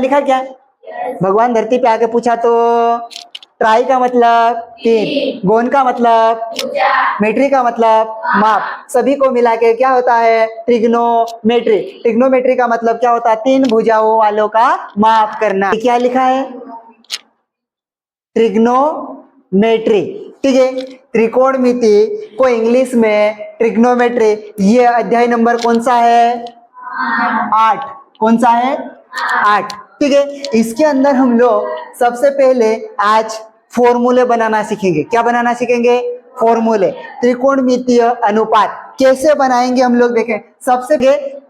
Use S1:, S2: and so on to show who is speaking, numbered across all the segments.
S1: लिखा क्या? भगवान धरती पे आके पूछा तो ट्राई का मतलब तीन, गोन का मतलब मेट्री का मतलब माप, सभी को मिला के क्या होता है? ट्रिग्नोमेट्री। ट्रिग्नोमेट्री का मतलब क्या होता है? तीन भुजाओं वालों का माप करना। क्या लिखा है? ट्रिग्नोमेट्री। ठीक है, त्रिकोणमिति को इंग्लिश में ट्रिग्नोमेट्री। ये अध्याय नंबर कौन सा है? 8। कौन सा है? 8। ठीक है, इसके अंदर हम लोग सबसे पहले आज फॉर्मूले बनाना सीखेंगे। क्या बनाना सीखेंगे? फॉर्मूले। त्रिकोणमितीय अनुपात कैसे बनाएंगे हम लोग देखें। सबसे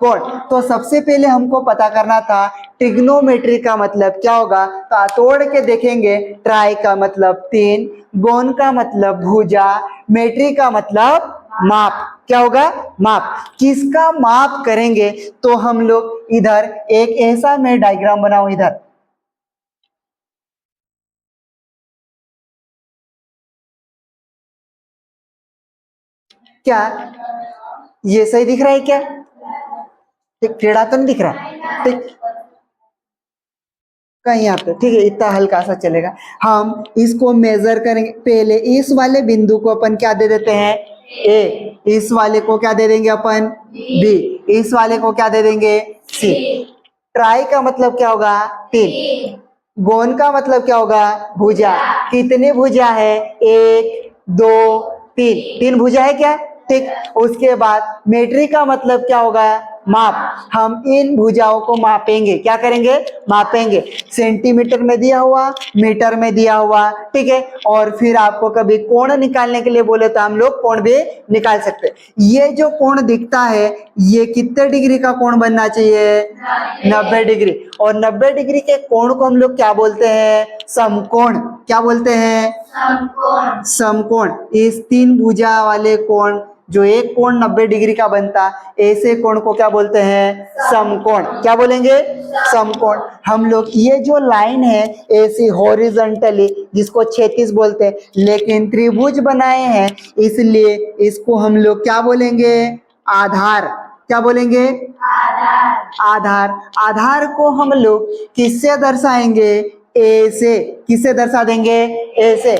S1: कोण, तो सबसे पहले हमको पता करना था ट्रिग्नोमेट्री का मतलब क्या होगा। तो तोड़ के देखेंगे। ट्राई का मतलब तीन, गोन का मतलब भुजा, मेट्री का मतलब माप। क्या होगा? माप। किसका माप करेंगे? तो हम लोग इधर एक ऐसा मैं डायग्राम बनाऊं इधर। क्या ये सही दिख रहा है क्या? ठीक, टेढ़ा तो नहीं दिख रहा? ठीक, कहीं यहाँ पे ठीक है, इतना हल्का सा चलेगा। हम इसको मेजर करेंगे। पहले इस वाले बिंदु को अपन क्या दे देते हैं? ए। इस वाले को क्या दे देंगे अपन? बी। इस वाले को क्या दे देंगे? सी। ट्राई का मतलब क्या होगा? तीन। गोन का मतलब क्या होगा? भुजा। कितनी भुजा है? एक, दो, तीन। तीन भुजा है क्या? ठीक। उसके बाद मेट्री का मतलब क्या होगा? माप। हम इन भुजाओं को मापेंगे। क्या करेंगे? मापेंगे। सेंटीमीटर में दिया हुआ, मीटर में दिया हुआ। ठीक है, और फिर आपको कभी कोण निकालने के लिए बोले तो हम लोग कोण भी निकाल सकते हैं। ये जो कोण दिखता है ये कितने डिग्री का कोण बनना चाहिए? 90 डिग्री। और 90 डिग्री के कोण को हम लोग क्या बोलते हैं? समकोण। क्या बोलते हैं? समकोण। समकोण। इस तीन भुजा वाले कोण, जो एक कोण 90 डिग्री का बनता, ऐसे कोण को क्या बोलते हैं? समकोण। क्या बोलेंगे? समकोण। हम लोग ये जो लाइन है ऐसी हॉरिजॉन्टली, जिसको क्षैतिज बोलते हैं, लेकिन त्रिभुज बनाए हैं इसलिए इसको हम लोग क्या बोलेंगे? आधार। क्या बोलेंगे? आधार। आधार को हम लोग किससे दर्शाएंगे? ए से। किससे दर्शा देंगे? ए से।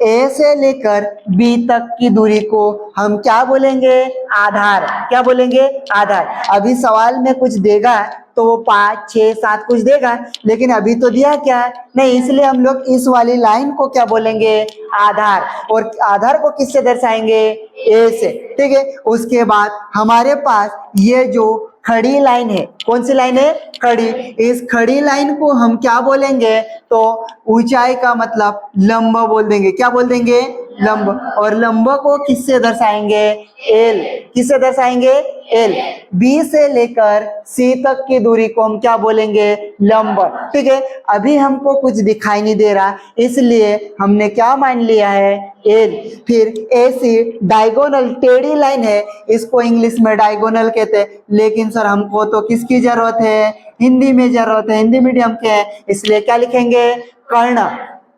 S1: ए से लेकर बी तक की दूरी को हम क्या बोलेंगे? आधार। क्या बोलेंगे? आधार। अभी सवाल में कुछ देगा तो वो 5, 6, 7 कुछ देगा, लेकिन अभी तो दिया क्या नहीं, इसलिए हम लोग इस वाली लाइन को क्या बोलेंगे? आधार। और आधार को किससे दर्शाएंगे? ए से। ठीक है, उसके बाद हमारे पास ये जो खड़ी लाइन है, कौन सी लाइन है? खड़ी। इस खड़ी लाइन को हम क्या बोलेंगे? तो ऊंचाई का मतलब लंब बोल देंगे। क्या बोल देंगे? लंब। और लंब को किससे दर्शाएंगे? एल। किससे दर्शाएंगे? एल। बी से लेकर सी तक की दूरी को हम क्या बोलेंगे? लंब। ठीक है, अभी हमको कुछ दिखाई नहीं दे रहा इसलिए हमने क्या मान लिया है? एल। फिर ऐसी डायगोनल टेढ़ी लाइन है, इसको इंग्लिश में डायगोनल कहते हैं, लेकिन सर हमको तो किसकी जरूरत है? हिंदी में जरूरत है, हिंदी मीडियम के हैं, इसलिए क्या लिखेंगे? कर्ण।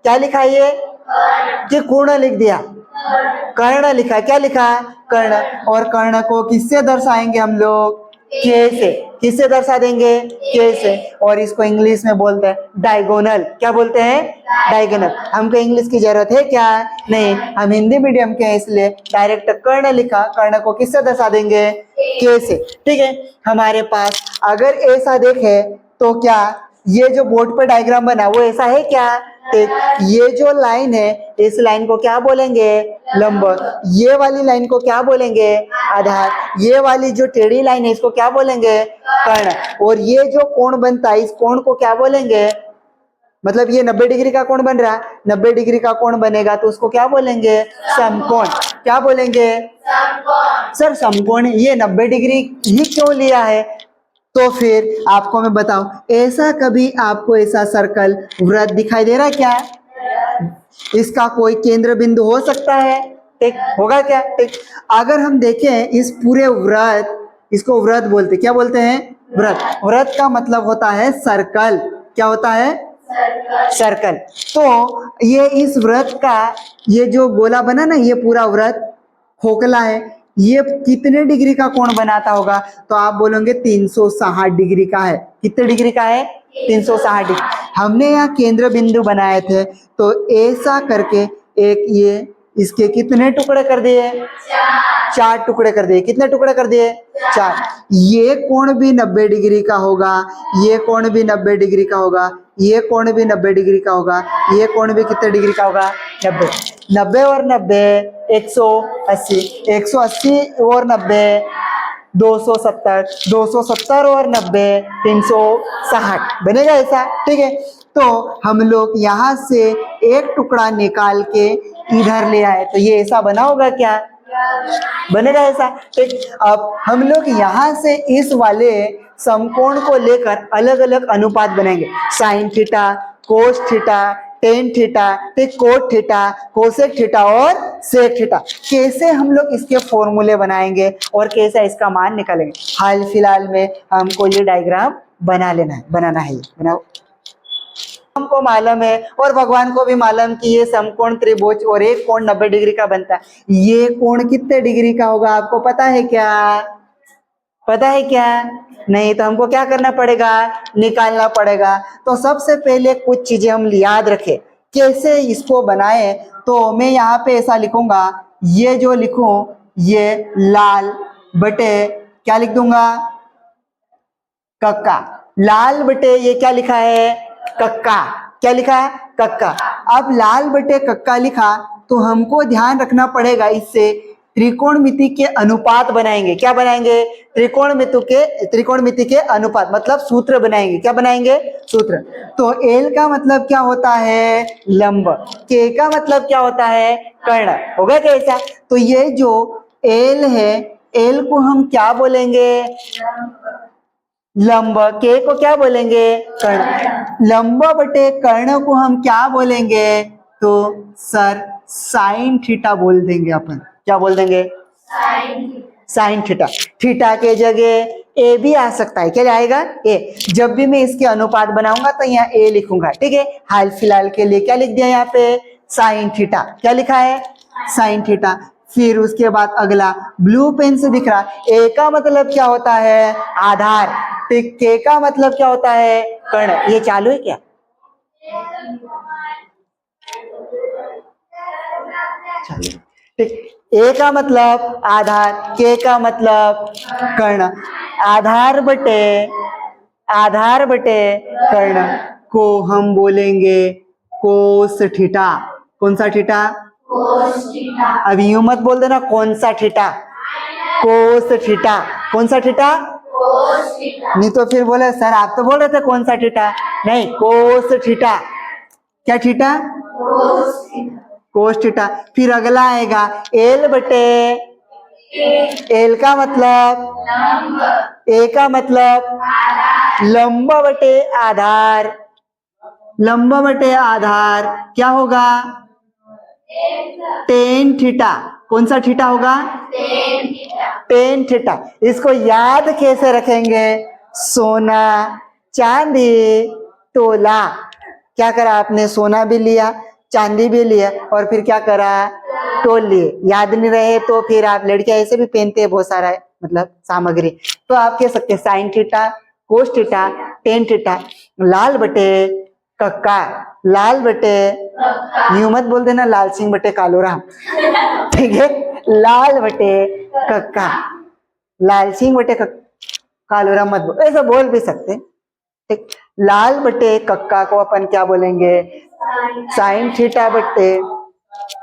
S1: क्या लिखा ये? कि कर्ण लिख दिया? कर्ण लिखा। क्या लिखा? कर्ण। और कर्ण को किससे दर्शाएंगे हम लोग? के से। किससे दर्शा देंगे? के से। और इसको इंग्लिश में बोलते हैं डायगोनल। क्या बोलते हैं? डायगोनल। हमको इंग्लिश की जरूरत है क्या? नहीं, हम हिंदी मीडियम के हैं इसलिए डायरेक्ट कर्ण लिखा। कर्ण को किससे दर्शा देंगे? के से। ठीक है, हमारे पास अगर ऐसा देखे तो क्या ये जो बोर्ड पर डायग्राम बना वो ऐसा है क्या? एक ये जो लाइन है इस लाइन को क्या बोलेंगे? लंब। ये वाली लाइन को क्या बोलेंगे? आधार। ये वाली जो टेढ़ी लाइन है इसको क्या बोलेंगे? कर्ण। और ये जो कोण बनता है इस कोण को क्या बोलेंगे? मतलब ये 90 डिग्री का कोण बन रहा है, 90 डिग्री का कोण बनेगा तो उसको क्या बोलेंगे? समकोण। क्या बोलेंगे? सर समकोण ये 90 डिग्री ही क्यों लिया है? तो फिर आपको मैं बताऊं, ऐसा कभी आपको ऐसा सर्कल वृत्त दिखाई दे रहा है क्या? इसका कोई केंद्र बिंदु हो सकता है? ठीक होगा क्या? ठीक। अगर हम देखें इस पूरे वृत्त, इसको वृत्त बोलते, क्या बोलते हैं? वृत्त। वृत्त का मतलब होता है सर्कल। क्या होता है? सर्कल। तो ये इस वृत्त का ये जो गोला बना ना, ये पूरा वृत्त खोखला है, ये कितने डिग्री का कोण बनाता होगा? तो आप बोलोगे 360 डिग्री का है। कितने डिग्री का है? 360 डिग्री। हमने यहाँ केंद्र बिंदु बनाए थे, तो ऐसा करके एक ये इसके कितने टुकड़े कर दिए? 4 टुकड़े कर दिए। कितने टुकड़े कर दिए? 4। ये कोण भी 90 डिग्री का होगा, ये कोण भी 90 डिग्री का होगा, ये कोण भी 90 डिग्री का होगा, ये कोण भी कितने डिग्री का होगा? 90। 90 और 90 180, 180 और 90 270, 270 और 90 360 बनेगा ऐसा। ठीक है, तो हम लोग यहाँ से एक टुकड़ा निकाल के इधर ले आए, तो ये ऐसा बना होगा क्या? बनेगा ऐसा। ठीक, अब हम लोग यहाँ से इस वाले समकोण को लेकर अलग अलग अनुपात बनाएंगे। Sign theta, cos theta, tan theta, cot theta, cosec theta और सेक थीटा। कैसे हम लोग इसके फॉर्मूले बनाएंगे और कैसे इसका मान निकालेंगे? हाल फिलहाल में हमको ये डायग्राम बनाना है। बनाओ। हमको मालूम है और भगवान को भी मालूम कि ये समकोण त्रिभुज और एक कोण 90 डिग्री का बनता है। ये कोण कितने डिग्री का होगा आपको पता है क्या? पता है क्या? नहीं, तो हमको क्या करना पड़ेगा? निकालना पड़ेगा। तो सबसे पहले कुछ चीजें हम याद रखें कैसे इसको बनाए। तो मैं यहाँ पे ऐसा लिखूंगा, ये जो लिखूं ये लाल बटे क्या लिख दूंगा? कक्का। लाल बटे ये क्या लिखा है? कक्का। क्या लिखा है? कक्का। अब लाल बटे कक्का लिखा तो हमको ध्यान रखना पड़ेगा, इससे त्रिकोणमिति के अनुपात बनाएंगे। क्या बनाएंगे? त्रिकोणमिति के अनुपात मतलब सूत्र बनाएंगे। क्या बनाएंगे? सूत्र। तो एल का मतलब क्या होता है? लंब। के का मतलब क्या होता है? कर्ण। हो गया क्या ऐसा? तो ये जो एल है, एल को हम क्या बोलेंगे? लंब। के को क्या बोलेंगे? कर्ण। लंब बटे कर्ण को हम क्या बोलेंगे? तो सर साइन थीटा बोल देंगे अपन। क्या बोल देंगे? Sine theta. थीटा के जगह ए भी आ सकता है। क्या आएगा? ए। जब भी मैं इसके अनुपात बनाऊंगा तो यहाँ ए लिखूंगा। ठीक है, हाल फिलहाल के लिए क्या लिख दिया यहाँ पे? Sine theta. क्या लिखा है? Sine theta. फिर उसके बाद अगला ब्लू पेन से दिख रहा, ए का मतलब क्या होता है? आधार। के का मतलब क्या होता है? कर्ण। ये चालू है क्या? ठीक, ए का मतलब आधार, के का मतलब कर्ण। आधार बटे कर्ण को हम बोलेंगे कोस थीटा। कौन सा थीटा? Cos theta. अब यूं मत बोल देना कौन सा थीटा, कोस थीटा। कौन सा थीटा? Cos theta. नहीं तो फिर बोले सर आप तो बोल रहे थे कौन सा थीटा। नहीं, कोस थीटा। क्या theta? Cos theta. Cos theta. फिर अगला आएगा एल बटे, एल का मतलब लंब, ए का मतलब आधार, लंब बटे आधार। लंब बटे आधार क्या होगा? Tan theta. कौन सा थीटा होगा? Tan theta. इसको याद कैसे रखेंगे? सोना, चांदी, तोला। क्या करा आपने? सोना भी लिया, चांदी भी लिया और फिर क्या करा? तोल लिए। याद नहीं रहे तो फिर आप लड़कियां ऐसे भी पहनते हैं बहुत सारा मतलब सामग्री, तो आप कह सकते हैं sine theta, cos theta, tan theta. लाल बटे कक्का। लाल बटे, यूं मत बोल देना लाल सिंह बटे कालूराम। ठीक है, लाल बटे कक्का। लाल सिंह बटे कालूराम मत बोल, ऐसा बोल भी सकते। ठीक, लाल बटे कक्का को अपन क्या बोलेंगे? साइन थीटा बटे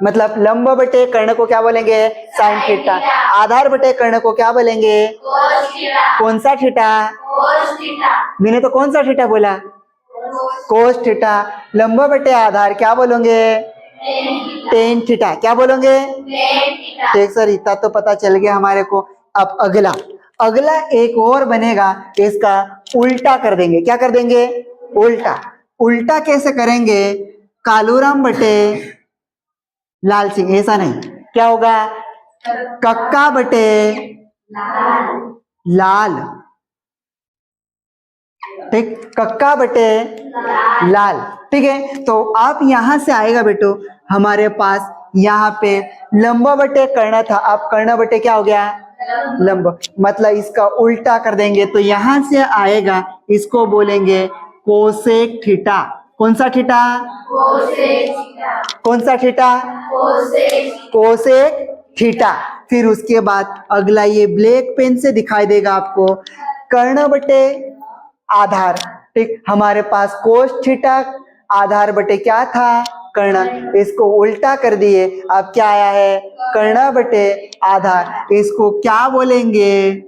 S1: मतलब लंब बटे कर्ण को क्या बोलेंगे? Sine theta. आधार बटे कर्ण को क्या बोलेंगे? कौन सा थीटा? मैंने तो कौन सा थीटा बोला? Cos theta. लंब बटे आधार क्या बोलोगे? Tan theta. क्या बोलोगे? ठीक सर, इतना तो पता चल गया हमारे को। अब अगला एक और बनेगा, इसका उल्टा कर देंगे। क्या कर देंगे? उल्टा। उल्टा कैसे करेंगे? कालूराम बटे लाल सिंह। ऐसा नहीं, क्या होगा? कक्का बटे लाल। ठीक, कक्का बटे लाल। ठीक है, तो आप यहां से आएगा बेटो हमारे पास यहाँ पे लंब बटे कर्ण था, अब कर्ण बटे क्या हो गया, लंब, मतलब इसका उल्टा कर देंगे तो यहां से आएगा, इसको बोलेंगे कोसेक थीटा। कौन सा थीटा, कौन सा थीटा, कोसेक थीटा। फिर उसके बाद अगला ये ब्लैक पेन से दिखाई देगा आपको, कर्ण बटे आधार। ठीक, हमारे पास कोस थीटा आधार बटे क्या था, कर्ण, इसको उल्टा कर दिए, अब क्या आया है, कर्ण बटे आधार। इसको क्या बोलेंगे,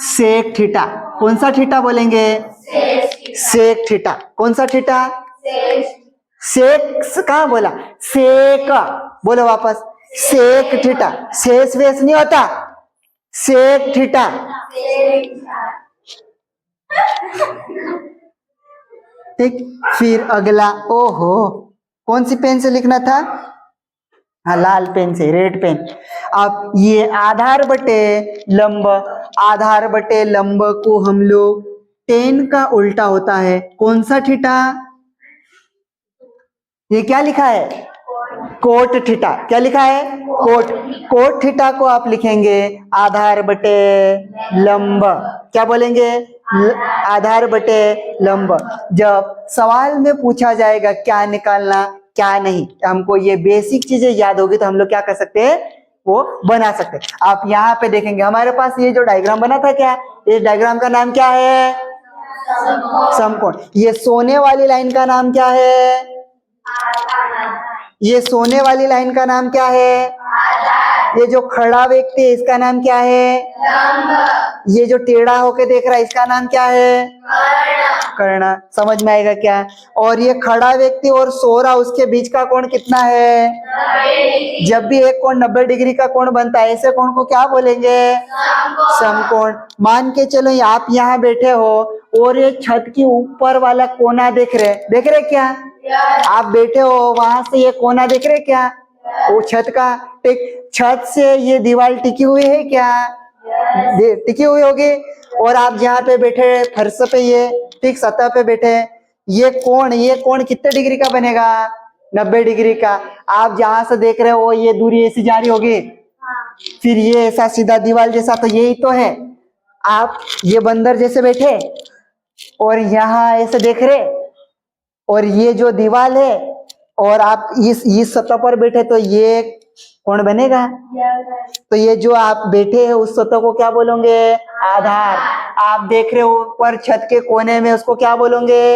S1: सेक थीटा। कौन सा थीटा बोलेंगे, सेक थीटा। कौन सा थीटा, सेक, कहा बोला, सेक, बोलो वापस, सेक थीटा, शेष वेश नहीं होता, सेक थीटा। ठीक, फिर अगला, ओहो, कौन सी पेन से लिखना था, हाँ लाल पेन से, रेड पेन। अब ये आधार बटे लंब, आधार बटे लंब को हम लोग टेन का उल्टा होता है, कौन सा थीटा, ये क्या लिखा है, कोट थीटा। क्या लिखा है, कोट, कोट थीटा को आप लिखेंगे आधार बटे लंब। क्या बोलेंगे, आधार बटे लंब। जब सवाल में पूछा जाएगा क्या निकालना क्या नहीं, हमको ये बेसिक चीजें याद होगी तो हम लोग क्या कर सकते हैं, वो बना सकते हैं। आप यहाँ पे देखेंगे हमारे पास ये जो डायग्राम बना था, क्या, इस डायग्राम का नाम क्या है, समकोण। ये सोने वाली लाइन का नाम क्या है, ये सोने वाली लाइन का नाम क्या है, ये जो खड़ा व्यक्ति है इसका नाम क्या है, ये जो टेढ़ा होके देख रहा है इसका नाम क्या है, कर्ण। समझ में आएगा क्या, और ये खड़ा व्यक्ति और सो रहा उसके बीच का कोण कितना है, जब भी एक कोण 90 डिग्री का कोण बनता है, ऐसे कोण को क्या बोलेंगे, समकोण। मान के चलो आप यहाँ बैठे हो और ये छत के ऊपर वाला कोना देख रहे क्या, आप बैठे हो वहां से ये कोना देख रहे क्या, वो छत का। ठीक, छत से ये दीवार टिकी हुई है क्या, टिकी हुई होगी, और आप जहाँ पे बैठे फर्श पे, ये ठीक सतह पे बैठे, ये कोण कितने डिग्री का बनेगा, 90 डिग्री का। आप जहां से देख रहे हो ये दूरी ऐसी जा रही होगी, फिर ये ऐसा सीधा दीवार जैसा, तो यही तो है। आप ये बंदर जैसे बैठे और यहाँ ऐसे देख रहे, और ये जो दीवार है और आप इस सतह पर बैठे, तो ये कोण बनेगा। तो ये जो आप बैठे हैं उस सतह को क्या बोलोगे, आधार। आप देख रहे हो ऊपर छत के कोने में, उसको क्या बोलोगे,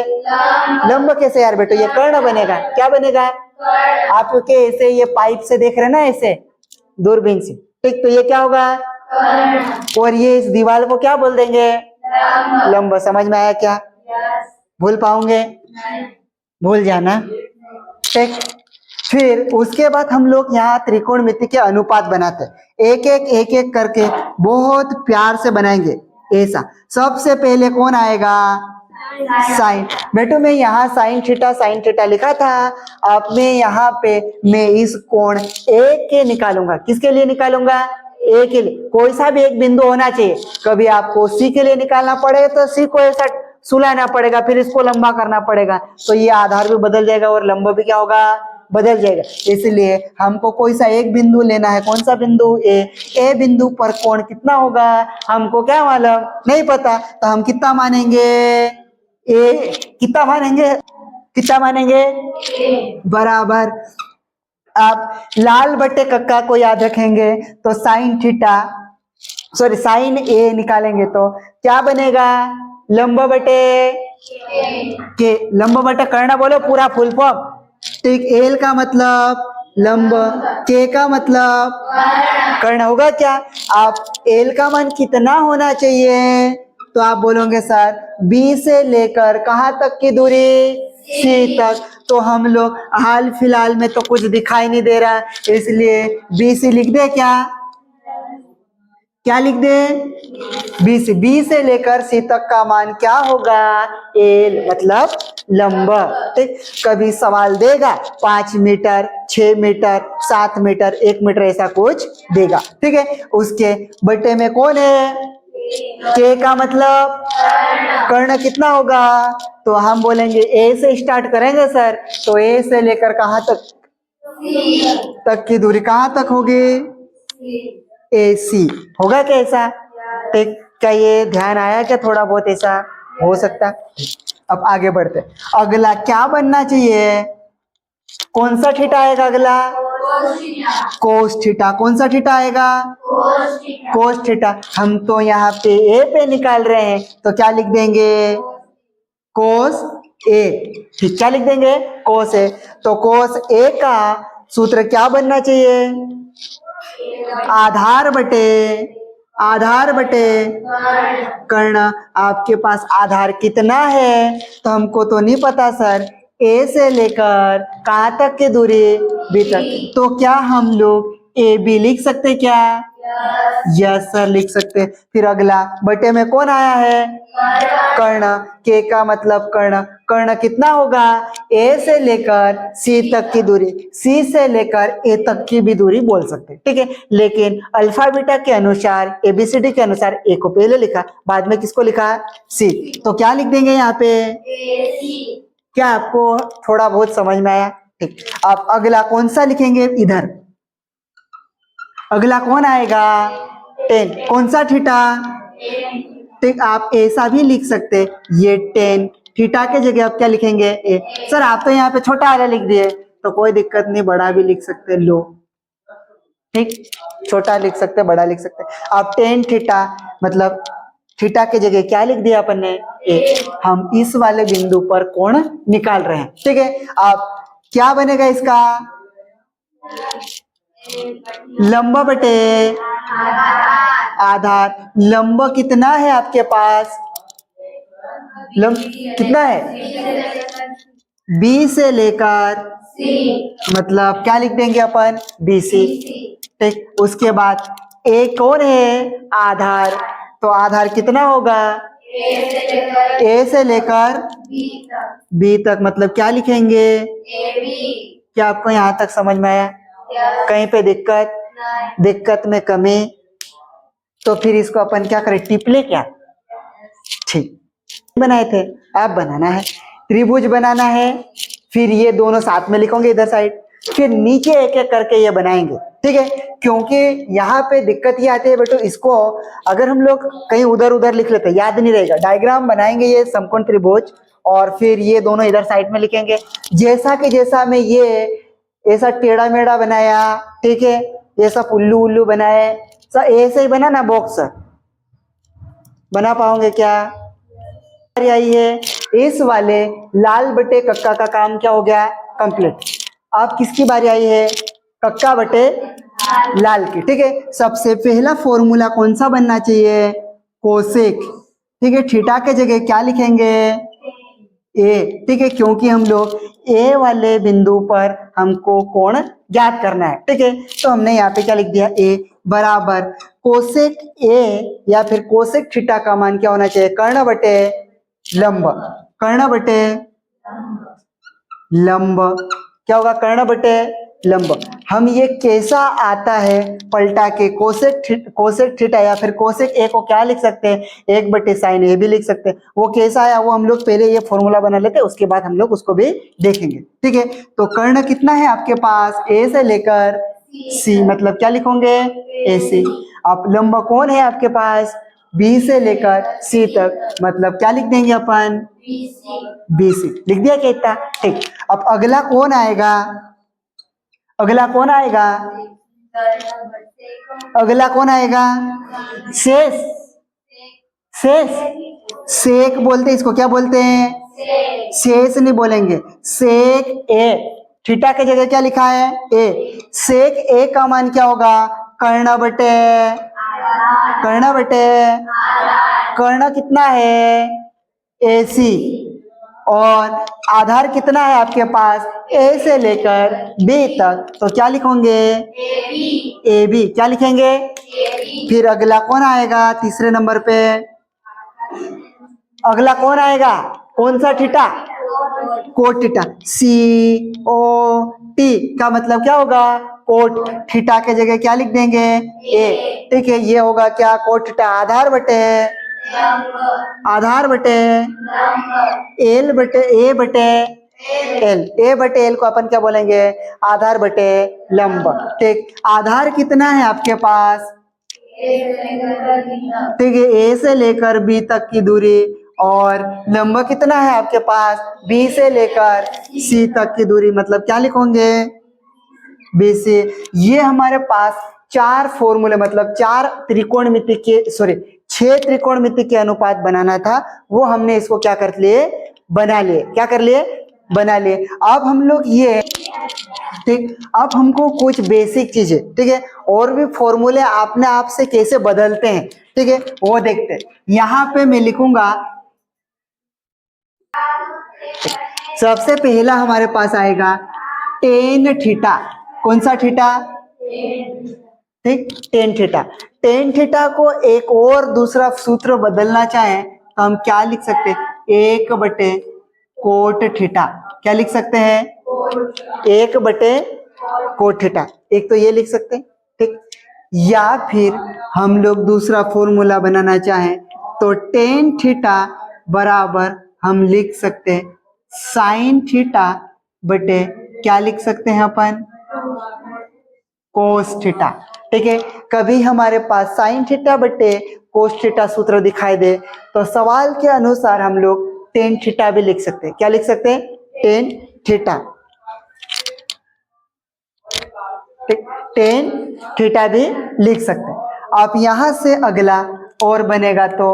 S1: लंब। कैसे यार बेटो, ये कर्ण बनेगा, क्या बनेगा, आपके ऐसे ये पाइप से देख रहे ना, ऐसे दूरबीन से, ठीक, तो ये क्या होगा, और ये इस दीवार को क्या बोल देंगे, लंब। समझ में आया क्या, भूल पाओगे, भूल जाना। ठीक, फिर उसके बाद हम लोग यहाँ त्रिकोणमिति के अनुपात बनाते हैं, एक एक करके बहुत प्यार से बनाएंगे। ऐसा सबसे पहले कौन आएगा, साइन। बेटो मैं यहाँ साइन थीटा लिखा था, अब मैं यहाँ पे मैं इस कोण ए के निकालूंगा। किसके लिए निकालूंगा, ए के लिए। कोई सा भी एक बिंदु होना चाहिए, कभी आपको सी के लिए निकालना पड़ेगा तो सी को ऐसा सुलाना पड़ेगा, फिर इसको लंबा करना पड़ेगा, तो ये आधार भी बदल जाएगा और लंब भी क्या होगा, बदल जाएगा। इसलिए हमको कोई सा एक बिंदु लेना है, कौन सा बिंदु, ए बिंदु पर कोण कितना होगा हमको क्या मालूम, नहीं पता, तो हम कितना मानेंगे, ए कितना मानेंगे, कितना मानेंगे, बराबर। आप लाल बट्टे कक्का को याद रखेंगे तो साइन थीटा, सॉरी साइन ए निकालेंगे तो क्या बनेगा, लंब बटे के, लंब बटे कर्ण बोलो पूरा फुल फॉर्म। ठीक, एल का मतलब लंब, के का मतलब कर्ण होगा क्या। आप एल का मान कितना होना चाहिए, तो आप बोलोगे सर बी से लेकर कहां तक की दूरी, सी तक। तो हम लोग हाल फिलहाल में तो कुछ दिखाई नहीं दे रहा, इसलिए बी सी लिख दे, क्या लिख दे, बी से लेकर सी तक का मान क्या होगा, एल मतलब लंब। ठीक, कभी सवाल देगा 5 मीटर, 6 मीटर, 7 मीटर, 1 मीटर, ऐसा कुछ देगा। ठीक है, उसके बट्टे में कौन है, के का मतलब कर्ण कितना होगा, तो हम बोलेंगे ए से स्टार्ट करेंगे सर, तो ए से लेकर कहां तक, तक की दूरी कहाँ तक होगी? AC होगा क्या ऐसा? ठीक, क्या ये ध्यान आया क्या? थोड़ा बहुत ऐसा हो सकता है। अब आगे बढ़ते, अगला क्या बनना चाहिए? कौन सा थीटा आएगा अगला? Cos theta. कौन सा थीटा आएगा? Cos theta. हम तो यहाँ पे ए पे निकाल रहे हैं, तो क्या लिख देंगे? कोस ए। ठीक, क्या लिख देंगे? कोस ए। तो कोस ए का सूत्र क्या बनना चाहिए? आधार बटे कर्ण। आपके पास आधार कितना है? तो हमको तो नहीं पता सर। ए से लेकर कहाँ तक की दूरी? बी तक। तो क्या हम लोग ए बी लिख सकते क्या? यस सर, लिख सकते। फिर अगला बटे में कौन आया है? कर्ण। के का मतलब कर्ण। कर्ण कितना होगा? ए से लेकर सी तक की दूरी, सी से लेकर ए तक की भी दूरी बोल सकते, ठीक है। लेकिन अल्फा बीटा के अनुसार, एबीसीडी के अनुसार ए को पहले लिखा, बाद में किसको लिखा? सी। तो क्या लिख देंगे यहाँ पे? क्या आपको थोड़ा बहुत समझ में आया? ठीक। अब अगला कौन सा लिखेंगे? इधर अगला कौन आएगा? 10। कौन सा थीटा? ठीक, आप ऐसा भी लिख सकते, ये 10 थीटा के जगह आप क्या लिखेंगे? ए। सर आप तो यहाँ पे छोटा वाला लिख दिए, तो कोई दिक्कत नहीं, बड़ा भी लिख सकते, लो। ठीक, छोटा लिख सकते, बड़ा लिख सकते। आप 10 थीटा मतलब थीटा के जगह क्या लिख दिया अपन ने? ए। हम इस वाले बिंदु पर कोण निकाल रहे हैं, ठीक है। आप क्या बनेगा इसका? लंब बटे आधार। लंब कितना है आपके पास? लंब कितना है? बी से लेकर मतलब क्या लिख देंगे अपन? BC। ठीक, उसके बाद ए कौन है? आधार। तो आधार कितना होगा? ए से लेकर बी तक मतलब क्या लिखेंगे? क्या आपको यहाँ तक समझ में आया? कहीं पे दिक्कत में कमी? तो फिर इसको अपन क्या करें? टिप ले क्या? ठीक, बनाए थे, आप बनाना है, त्रिभुज बनाना है। फिर ये दोनों साथ में लिखोगे इधर साइड, फिर नीचे एक एक करके ये बनाएंगे, ठीक है। क्योंकि यहाँ पे दिक्कत ये आती है बेटो, इसको अगर हम लोग कहीं उधर उधर लिख लेते याद नहीं रहेगा। डायग्राम बनाएंगे ये समकोण त्रिभुज, और फिर ये दोनों इधर साइड में लिखेंगे। जैसा कि जैसा मैं ये ऐसा टेढ़ा मेढ़ा बनाया, ठीक है, ऐसा उल्लू उल्लू बनाए, ऐसे ही बना ना बॉक्स, बना पाओगे क्या? आई है इस वाले लाल बटे कक्का का काम क्या हो गया? कंप्लीट। अब किसकी बारी आई है? कक्का बटे लाल की, ठीक है। सबसे पहला फॉर्मूला कौन सा बनना चाहिए? कोसेक, ठीक है। थीटा के जगह क्या लिखेंगे? ए, ठीक है, क्योंकि हम लोग ए वाले बिंदु पर हमको कोण ज्ञात करना है, ठीक है। तो हमने यहाँ पे क्या लिख दिया? ए बराबर कोसेक ए या फिर कोसेक थीटा का मान क्या होना चाहिए? कर्ण बटे लंब। कर्ण बटे लंब क्या होगा? कर्ण बटे लंब। हम ये कैसा आता है पलटा के? कोसेक थीटा या फिर कोसेक ए को क्या लिख सकते हैं? 1/sin ए भी लिख सकते हैं। वो कैसा आया वो हम लोग पहले ये फॉर्मूला बना लेते हैं, उसके बाद हम लोग उसको भी देखेंगे, ठीक है। तो कर्ण कितना है आपके पास? ए से लेकर सी मतलब क्या लिखोगे? AC। अब लंब कौन है आपके पास? बी से लेकर सी तक मतलब क्या लिख देंगे अपन? BC लिख दिया क्या इतना? ठीक। अब अगला कौन आएगा? अगला कौन आएगा? अगला कौन आएगा? शेष। शेष सेक बोलते हैं इसको, क्या बोलते हैं? शेष नहीं बोलेंगे, सेक ए। थीटा के जगह क्या लिखा है? ए। सेक ए का मान क्या होगा? कर्ण बटे कर्ण कितना है? AC। और आधार कितना है आपके पास? ए से लेकर B तक, तो क्या लिखोगे? AB। क्या लिखेंगे? फिर अगला कौन आएगा तीसरे नंबर पे? अगला कौन आएगा? कौन सा थीटा? Cot theta. COT का मतलब क्या होगा? कोट। थीटा के जगह क्या लिख देंगे? ए, ठीक है। ये होगा क्या? कोट थीटा आधार बटे एल बटे ए बटे एल। ए बटे एल को अपन क्या बोलेंगे, आधार बटे लंब। ठीक, आधार कितना है आपके पास, ठीक है, ए से लेकर बी तक की दूरी, और लंब कितना है आपके पास, बी से लेकर सी तक की दूरी, मतलब क्या लिखोगे, बी से। ये हमारे पास चार फॉर्मूले, मतलब चार त्रिकोणमिति के, सॉरी 6 त्रिकोणमिति के अनुपात बनाना था, वो हमने इसको क्या कर लिए, बना लिए। क्या कर लिए, बना लिए। अब हम लोग ये, ठीक, अब हमको कुछ बेसिक चीजें, ठीक है, और भी फॉर्मूले अपने आप से कैसे बदलते हैं, ठीक है, वो देखते हैं। यहाँ पे मैं लिखूंगा, सबसे पहला हमारे पास आएगा टेन थीटा। कौन सा थीटा, ठीक, टेन थीटा। टेन थीटा को एक और दूसरा सूत्र बदलना चाहें तो हम क्या लिख सकते हैं, 1 बटे कोट थीटा। क्या लिख सकते हैं, 1 बटे कोट थीटा। एक तो ये लिख सकते हैं, ठीक, या फिर हम लोग दूसरा फॉर्मूला बनाना चाहें तो टेन थीटा बराबर हम लिख सकते हैं साइन थीटा बटे, क्या लिख सकते हैं अपन, कोस थीटा। ठीक है, कभी हमारे पास साइन थीटा बटे कोस थीटा सूत्र दिखाई दे तो सवाल के अनुसार हम लोग टेन थीटा भी लिख सकते हैं। क्या लिख सकते हैं, टेन थीटा, टेन थीटा भी लिख सकते हैं। आप यहां से अगला और बनेगा तो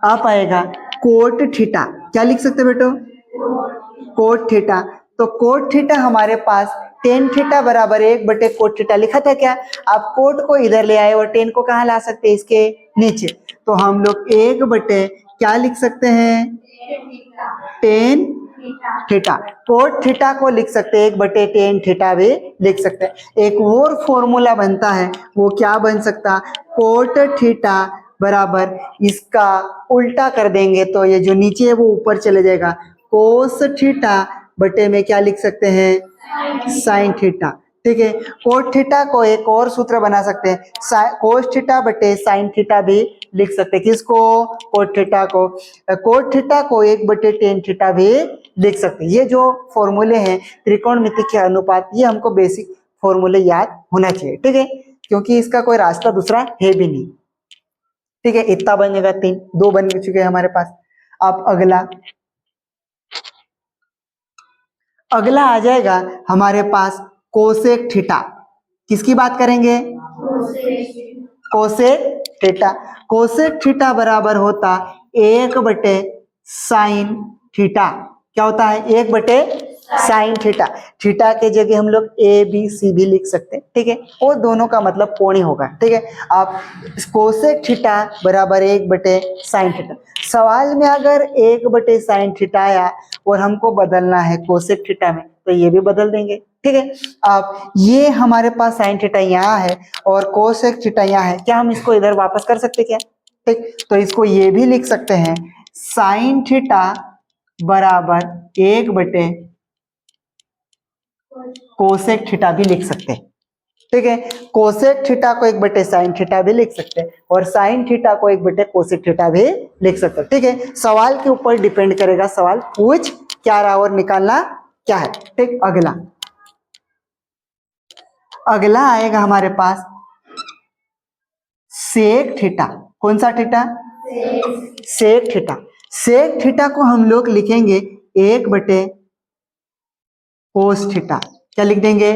S1: आप आएगा कोट थीटा। क्या लिख सकते हैं बेटो, कोट थीटा। तो कोट थीटा हमारे पास टेन थीटा बराबर 1 बटे कोट थीटा लिखा था क्या, आप कोट को इधर ले आए और टेन को कहाँ ला सकते हैं, इसके नीचे। तो हम लोग 1 बटे क्या लिख सकते हैं, टेन थीटा। कोट थीटा को लिख सकते हैं 1 बटे टेन थीटा भी लिख सकते हैं। एक और फॉर्मूला बनता है, वो क्या बन सकता, कोट थीटा बराबर इसका उल्टा कर देंगे तो ये जो नीचे है वो ऊपर चले जाएगा, कोस थीटा बटे में क्या लिख सकते हैं, साइन थीटा। ठीक है, कोट थीटा को एक और सूत्र बना सकते हैं, कोस थीटा बटे साइन थीटा भी लिख सकते हैं। किसको, कोट थीटा को। कोट थीटा को 1 बटे टेन थीटा भी लिख सकते हैं। ये जो फॉर्मूले हैं त्रिकोणमिति के अनुपात, ये हमको बेसिक फॉर्मूले याद होना चाहिए, ठीक है, क्योंकि इसका कोई रास्ता दूसरा है भी नहीं। ठीक है, इतना बनेगा 3, 2 बन चुके हैं हमारे पास। अब अगला आ जाएगा हमारे पास कोसेक थीटा। किसकी बात करेंगे, कोसेक थीटा। कोसेक थीटा बराबर होता 1 बटे साइन थीटा। क्या होता है, 1 बटे साइन थीटा। थीटा के जगह हम लोग ए बी सी भी लिख सकते हैं, ठीक है, और दोनों का मतलब कोण होगा। ठीक है, आप कोसेक थीटा बराबर 1 बटे साइन थीटा। सवाल में अगर 1 बटे साइन थीटा आया और हमको बदलना है कोसेक थीटा में तो ये भी बदल देंगे। ठीक है, अब ये हमारे पास साइन थीटा यहाँ है और कोसेक थीटा यहाँ है, क्या हम इसको इधर वापस कर सकते क्या, ठीक, तो इसको ये भी लिख सकते हैं साइन थीटा बराबर 1 बटे कोसेक थीटा भी लिख सकते हैं। ठीक है, कोसेक थीटा को 1 बटे साइन थीटा भी लिख सकते हैं और साइन थीटा को 1 बटे कोसेक थीटा भी लिख सकते हैं। ठीक है, सवाल के ऊपर डिपेंड करेगा, सवाल पूछ क्या रहा और निकालना क्या है। ठीक, अगला आएगा हमारे पास सेक थीटा। कौन सा थीटा, सेक थीटा। सेक थीटा को हम लोग लिखेंगे 1 बटे कोस थीटा। क्या लिख देंगे,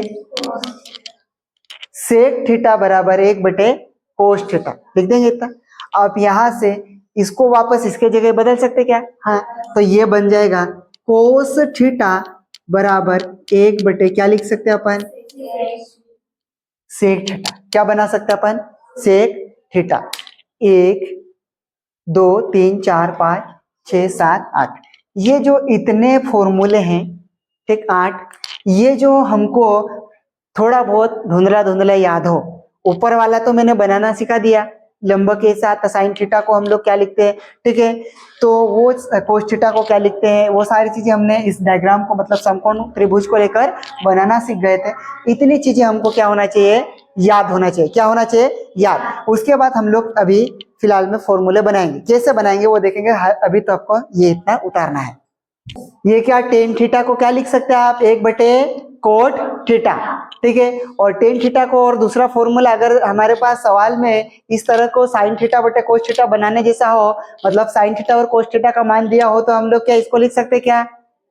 S1: सेक थीटा बराबर 1 बटे कोस थीटा लिख देंगे इतना। आप यहां से इसको वापस इसके जगह बदल सकते क्या, हाँ, तो ये बन जाएगा कोस थीटा बराबर 1 बटे क्या लिख सकते हैं अपन, सेक थीटा। क्या बना सकते हैं अपन, सेक थीटा। 1 2 3 4 5 6 7 8, ये जो इतने फॉर्मूले हैं, ठीक, 8, ये जो हमको थोड़ा बहुत धुंधला धुंधला याद हो, ऊपर वाला तो मैंने बनाना सिखा दिया, लंब के साथ साइन थीटा को हम लोग क्या लिखते हैं, ठीक है, तो वो कोस थीटा को क्या लिखते हैं, वो सारी चीजें हमने इस डायग्राम को मतलब समकोण त्रिभुज को लेकर बनाना सीख गए थे। इतनी चीजें हमको क्या होना चाहिए, याद होना चाहिए। क्या होना चाहिए, याद। उसके बाद हम लोग अभी फिलहाल में फॉर्मूले बनाएंगे, कैसे बनाएंगे वो देखेंगे। अभी तो आपको ये इतना उतारना है। ये क्या टेन थीटा को क्या लिख सकते हैं आप, 1/कोट थीटा, ठीक है। और टेन थीटा को और दूसरा फॉर्मूला अगर हमारे पास सवाल में इस तरह को साइन थीटा बटे कोस थीटा बनाने जैसा हो, मतलब साइन थीटा और कोस थीटा का मान दिया हो, तो हम लोग क्या इसको लिख सकते हैं क्या,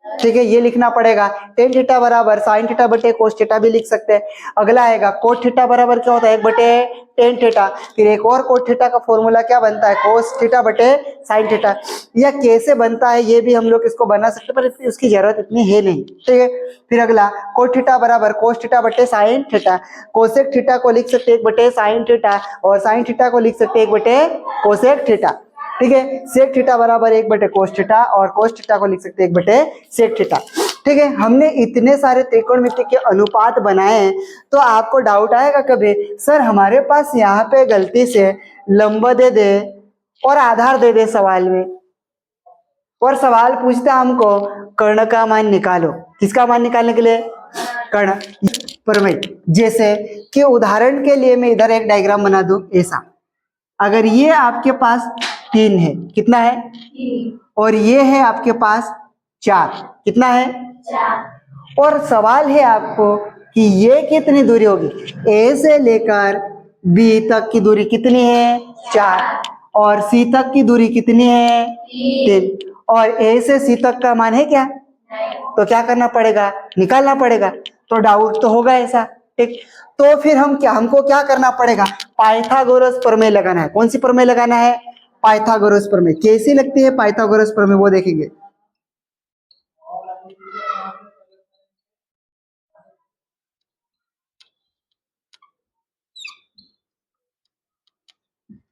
S1: ठीक है, ये लिखना पड़ेगा। टेन थीटा बराबर साइन थीटा बटे कोस थीटा भी लिख सकते हैं। अगला आएगा कोट थीटा बराबर क्या होता है, 1/टेन थीटा। फिर एक और कोट थीटा का फॉर्मूला क्या बनता है, कोस थीटा बटे साइन थीटा। यह कैसे बनता है ये भी हम लोग इसको बना सकते हैं, पर उसकी जरूरत इतनी है नहीं, ठीक है। फिर अगला कोट थीटा बराबर कोस थीटा बटे साइन थीटा। कोसेक थीटा को लिख सकते हैं 1/साइन थीटा, और साइन थीटा को लिख सकते हैं 1/कोसेक थीटा, ठीक है। सेक थीटा बराबर 1/कोस थीटा, और कोस थीटा को लिख सकते हैं 1/सेक थीटा, ठीक है। हमने इतने सारे त्रिकोणमिति के अनुपात बनाए हैं, तो आपको डाउट आएगा कभी, सर हमारे पास यहाँ पे गलती से लंब दे दे और आधार दे दे सवाल में, और सवाल पूछता हमको कर्ण का मान निकालो। किसका मान निकालने के लिए, कर्ण प्रमेय। जैसे कि उदाहरण के लिए मैं इधर एक डायग्राम बना दूं ऐसा, अगर ये आपके पास 3 है, कितना है, और ये है आपके पास 4, कितना है, 4। और सवाल है आपको कि ये कितनी दूरी होगी, ए से लेकर बी तक की दूरी कितनी है, 4, और सी तक की दूरी कितनी है, 3, और ए से सी तक का मान है क्या, तो क्या करना पड़ेगा, निकालना पड़ेगा। तो डाउट तो होगा ऐसा, ठीक। तो फिर हमको क्या करना पड़ेगा, पाइथागोरस प्रमेय लगाना है। कौन सी प्रमेय लगाना है, पाइथागोरस प्रमेय। कैसी लगती है पाइथागोरस प्रमेय वो देखेंगे।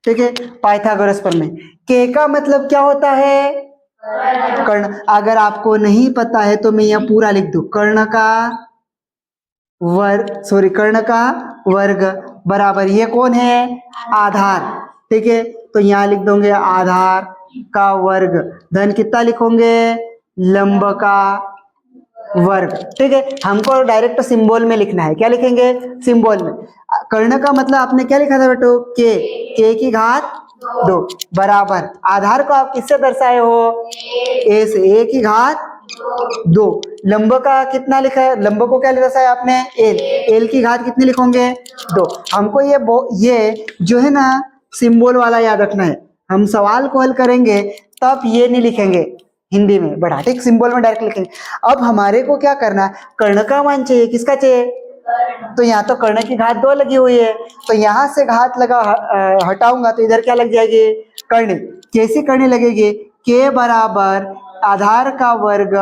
S1: ठीक है, पाइथागोरस प्रमेय। के का मतलब क्या होता है, कर्ण। अगर आपको नहीं पता है तो मैं यह पूरा लिख दूं, कर्ण का वर्ग बराबर, ये कौन है, आधार, ठीक है। तो यहाँ लिख दोगे आधार का वर्ग, धन कितना लिखोगे, लंब का वर्ग, ठीक है। हमको डायरेक्ट सिंबल में लिखना है, क्या लिखेंगे, सिंबल में। कर्ण का मतलब आपने क्या लिखा था बेटो, के की घात 2 बराबर, आधार को आप किससे दर्शाए हो, ए से, ए की घात 2। लंब का कितना लिखा है, लंब को क्या दर्शाया है आपने, एल, एल की घात कितनी लिखोगे, 2। हमको ये जो है ना सिंबल वाला याद रखना है। हम सवाल को हल करेंगे तब ये नहीं लिखेंगे हिंदी में बड़ा, ठीक, सिंबल में डायरेक्ट लिखेंगे। अब हमारे को क्या करना, कर्ण का मान चाहिए, किसका चाहिए, तो यहाँ तो कर्ण की घात 2 लगी हुई है, तो यहाँ से घात लगा हटाऊंगा तो इधर क्या लग जाएगी, कर्ण। कैसी कर्ण लगेगी, के बराबर आधार का वर्ग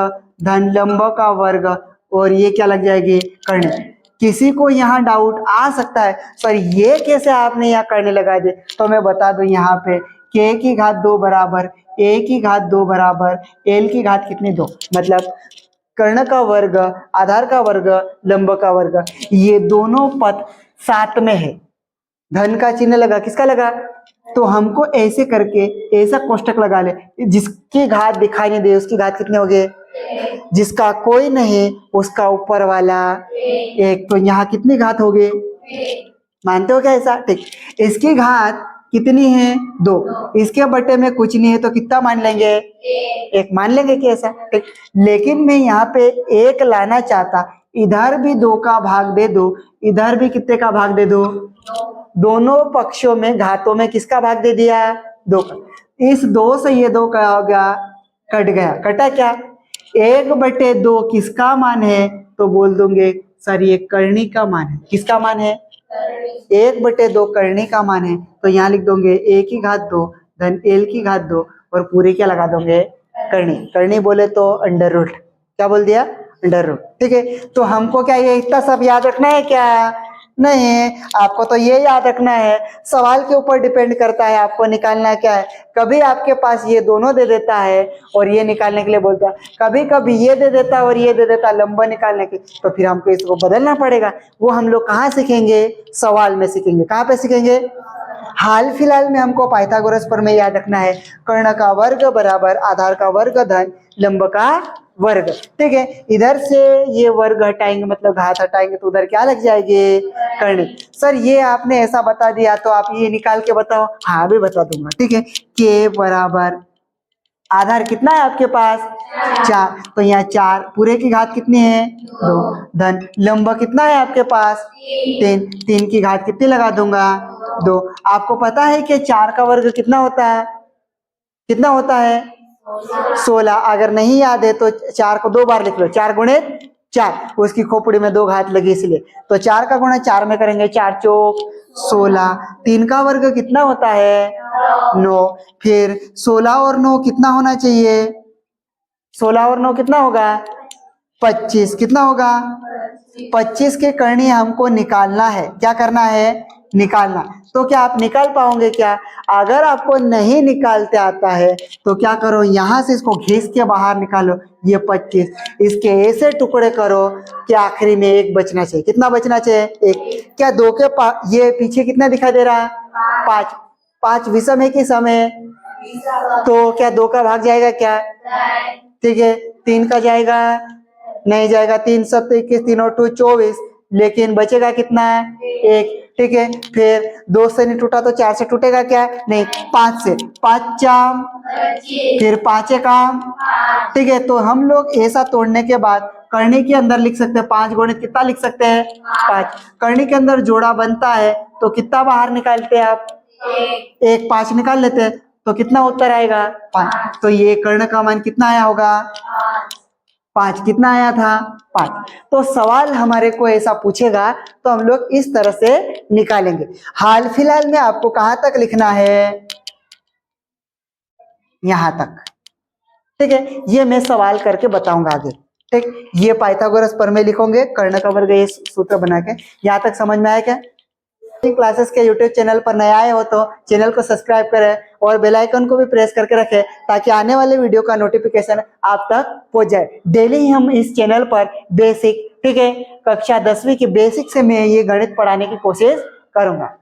S1: धन लंब का वर्ग, और ये क्या लग जाएगी, कर्ण। किसी को यहाँ डाउट आ सकता है, सर ये कैसे आपने यहाँ करने लगा दे, तो मैं बता दूं यहाँ पे के की घात 2 बराबर ए की घात 2 बराबर एल की घात कितनी 2, मतलब कर्ण का वर्ग, आधार का वर्ग, लंब का वर्ग, ये दोनों पद साथ में है। धन का चिन्ह लगा, किसका लगा, तो हमको ऐसे करके ऐसा कोष्टक लगा ले, जिसकी घात दिखाई नहीं दे उसकी घात कितने हो गए, जिसका कोई नहीं उसका ऊपर वाला 1, तो यहाँ कितनी घात हो गई, मानते हो क्या ऐसा, ठीक। इसकी घात कितनी है, 2, इसके बटे में कुछ नहीं है तो कितना मान लेंगे, 1 मान लेंगे कि ऐसा, ठीक। लेकिन मैं यहाँ पे 1 लाना चाहता, इधर भी 2 का भाग दे दो, इधर भी कितने का भाग दे दो, दोनों पक्षों में घातों में किसका भाग दे दिया, 2 का। इस 2 से ये 2 क्या हो गया, कट गया, कटा क्या, 1/2 किसका मान है, तो बोल दूंगे सर ये कर्णी का मान है, किसका मान है, 1/2 कर्णी का मान है, तो यहाँ लिख दोगे ए की घात 2 धन एल की घात 2, और पूरे क्या लगा दोगे, कर्णी। कर्णी बोले तो अंडर रूट, क्या बोल दिया, अंडर रूट, ठीक है। तो हमको क्या ये इतना सब याद रखना है क्या, नहीं, आपको तो ये याद रखना है, सवाल के ऊपर डिपेंड करता है आपको निकालना क्या है। कभी आपके पास ये दोनों दे देता है और ये निकालने के लिए बोलता है, कभी कभी ये दे देता है और ये दे देता है लंबा निकालने के, तो फिर हमको इसको बदलना पड़ेगा। वो हम लोग कहाँ सीखेंगे, सवाल में सीखेंगे। कहाँ पे सीखेंगे, हाल फिलहाल में हमको पाइथागोरस प्रमेय याद रखना है, कर्ण का वर्ग बराबर आधार का वर्ग धन लंब का वर्ग, ठीक है। इधर से ये वर्ग हटाएंगे मतलब घात हटाएंगे तो उधर क्या लग जाएगी, कर्ण। सर ये आपने ऐसा बता दिया तो आप ये निकाल के बताओ, हाँ भी बता दूंगा, ठीक है। के बराबर आधार कितना है आपके पास 4, तो यहाँ 4 पूरे की घात कितनी है 2, धन लंब कितना है आपके पास 3, 3 की घात कितनी लगा दूंगा 2। आपको पता है कि 4 का वर्ग कितना होता है, कितना होता है 16। अगर नहीं याद है तो 4 को 2 बार लिख लो, 4 गुणे 4, उसकी खोपड़ी में 2 घात लगी इसलिए, तो 4 का गुणा 4 में करेंगे, 4 चौक 16। 3 का वर्ग कितना होता है 9, फिर 16 और 9 कितना होना चाहिए, 16 और 9 कितना होगा 25, कितना होगा 25 के करनी हमको निकालना है, क्या करना है निकालना। तो क्या आप निकाल पाओगे क्या, अगर आपको नहीं निकालते आता है तो क्या करो, यहां से इसको घिस के बाहर निकालो, ये 25, इसके ऐसे टुकड़े करो कि आखिरी में 1 बचना चाहिए, कितना बचना चाहिए 1। क्या 2 के ये पीछे कितना दिखाई दे रहा है 5, 5 विषम है कि सम है, तो क्या 2 का भाग जाएगा क्या, ठीक है 3 का जाएगा नहीं जाएगा, 3 7 21, 3 और 2 24, लेकिन बचेगा कितना 1, ठीक है। फिर 2 से नहीं टूटा तो 4 से टूटेगा क्या, नहीं 5 से, 5 चाम, फिर 5 काम, ठीक है। तो हम लोग ऐसा तोड़ने के बाद करनी के अंदर लिख सकते हैं 5 गुणित कितना लिख सकते हैं 5, करनी के अंदर जोड़ा बनता है तो कितना बाहर निकालते हैं आप 1, 5 निकाल लेते हैं, तो कितना उत्तर आएगा 5। तो ये कर्ण का मान कितना आया होगा 5, कितना आया था 5। तो सवाल हमारे को ऐसा पूछेगा तो हम लोग इस तरह से निकालेंगे। हाल फिलहाल में आपको कहां तक लिखना है, यहां तक, ठीक है। ये मैं सवाल करके बताऊंगा आगे, ठीक। ये पाइथागोरस प्रमेय लिखोगे, कर्ण का वर्ग ये सूत्र बना के। यहां तक समझ में आया क्या। क्लासेस के यूट्यूब चैनल पर नए आए हो तो चैनल को सब्सक्राइब करें और बेल आइकन को भी प्रेस करके रखें ताकि आने वाले वीडियो का नोटिफिकेशन आप तक पहुंच जाए। डेली ही हम इस चैनल पर बेसिक, ठीक है, कक्षा 10वीं की बेसिक से मैं ये गणित पढ़ाने की कोशिश करूंगा।